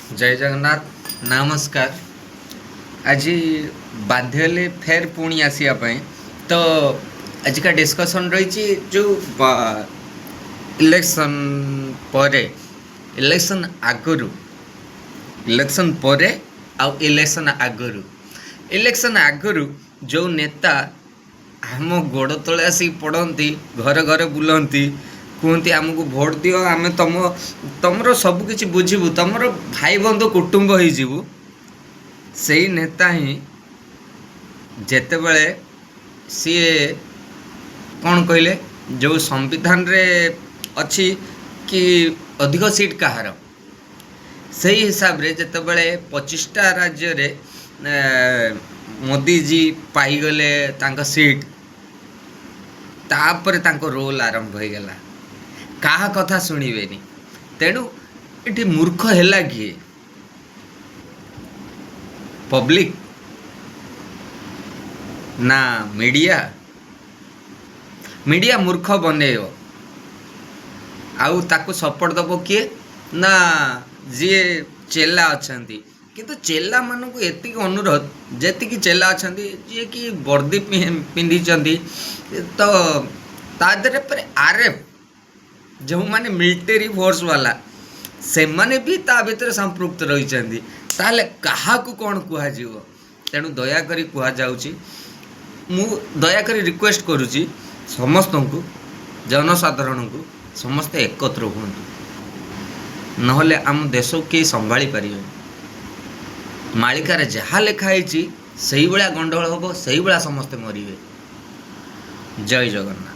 जय जगन्नाथ नमस्कार। आज बाध्य हेले फेर पुणी आसवाई तो आज का डिस्कसन रही जो इलेक्शन पर इलेक्शन आगरू इलेक्शन पर इलेक्शन आगरू इलेक्शन आगरू जो नेता आम गोड़ तले आसी पड़ती घरे घरे बुलती कहते आमको भोट दियो आम तुमर सबकि बुझू तुमर भाई बंधु कुटुंब हो से नेता ही जेते बड़े सी कौन कहले जो संविधान रे अच्छी कि अधिक सीट कहार से हिसाब रे जेते बड़े 25टा राज्य रे मोदी जी पाईगले तांका सीट तापर तांको रोल आरंभ हो गला कहा कथा शुणवेनि तेणु ये मूर्ख है किए पब्लिक ना मीडिया मूर्ख बनैव आउ ताको सपोर्ट दब किए ना जी चेला अच्छा किंतु चेला मानू एति अनुरोध जी चेला अच्छा जी कि वर्दी पिंधि तो तादरे पर आरएफ जो माने मिलिटेरी फोर्स वाला से माने भी ता भीतर संपृक्त रही ताले कहा को कौन कह तेणु दयाकोरी कहुच्छी मु दयाकोरी रिक्वेस्ट करुच्ची समस्त को जनसाधारण को समस्ते एकत्र हूँ नहले आम देश को किए संभाली पारे मालिकार जहाँ लिखाई से भाया गंडगोल हम से भाया समस्ते मरवे। जय जगन्नाथ।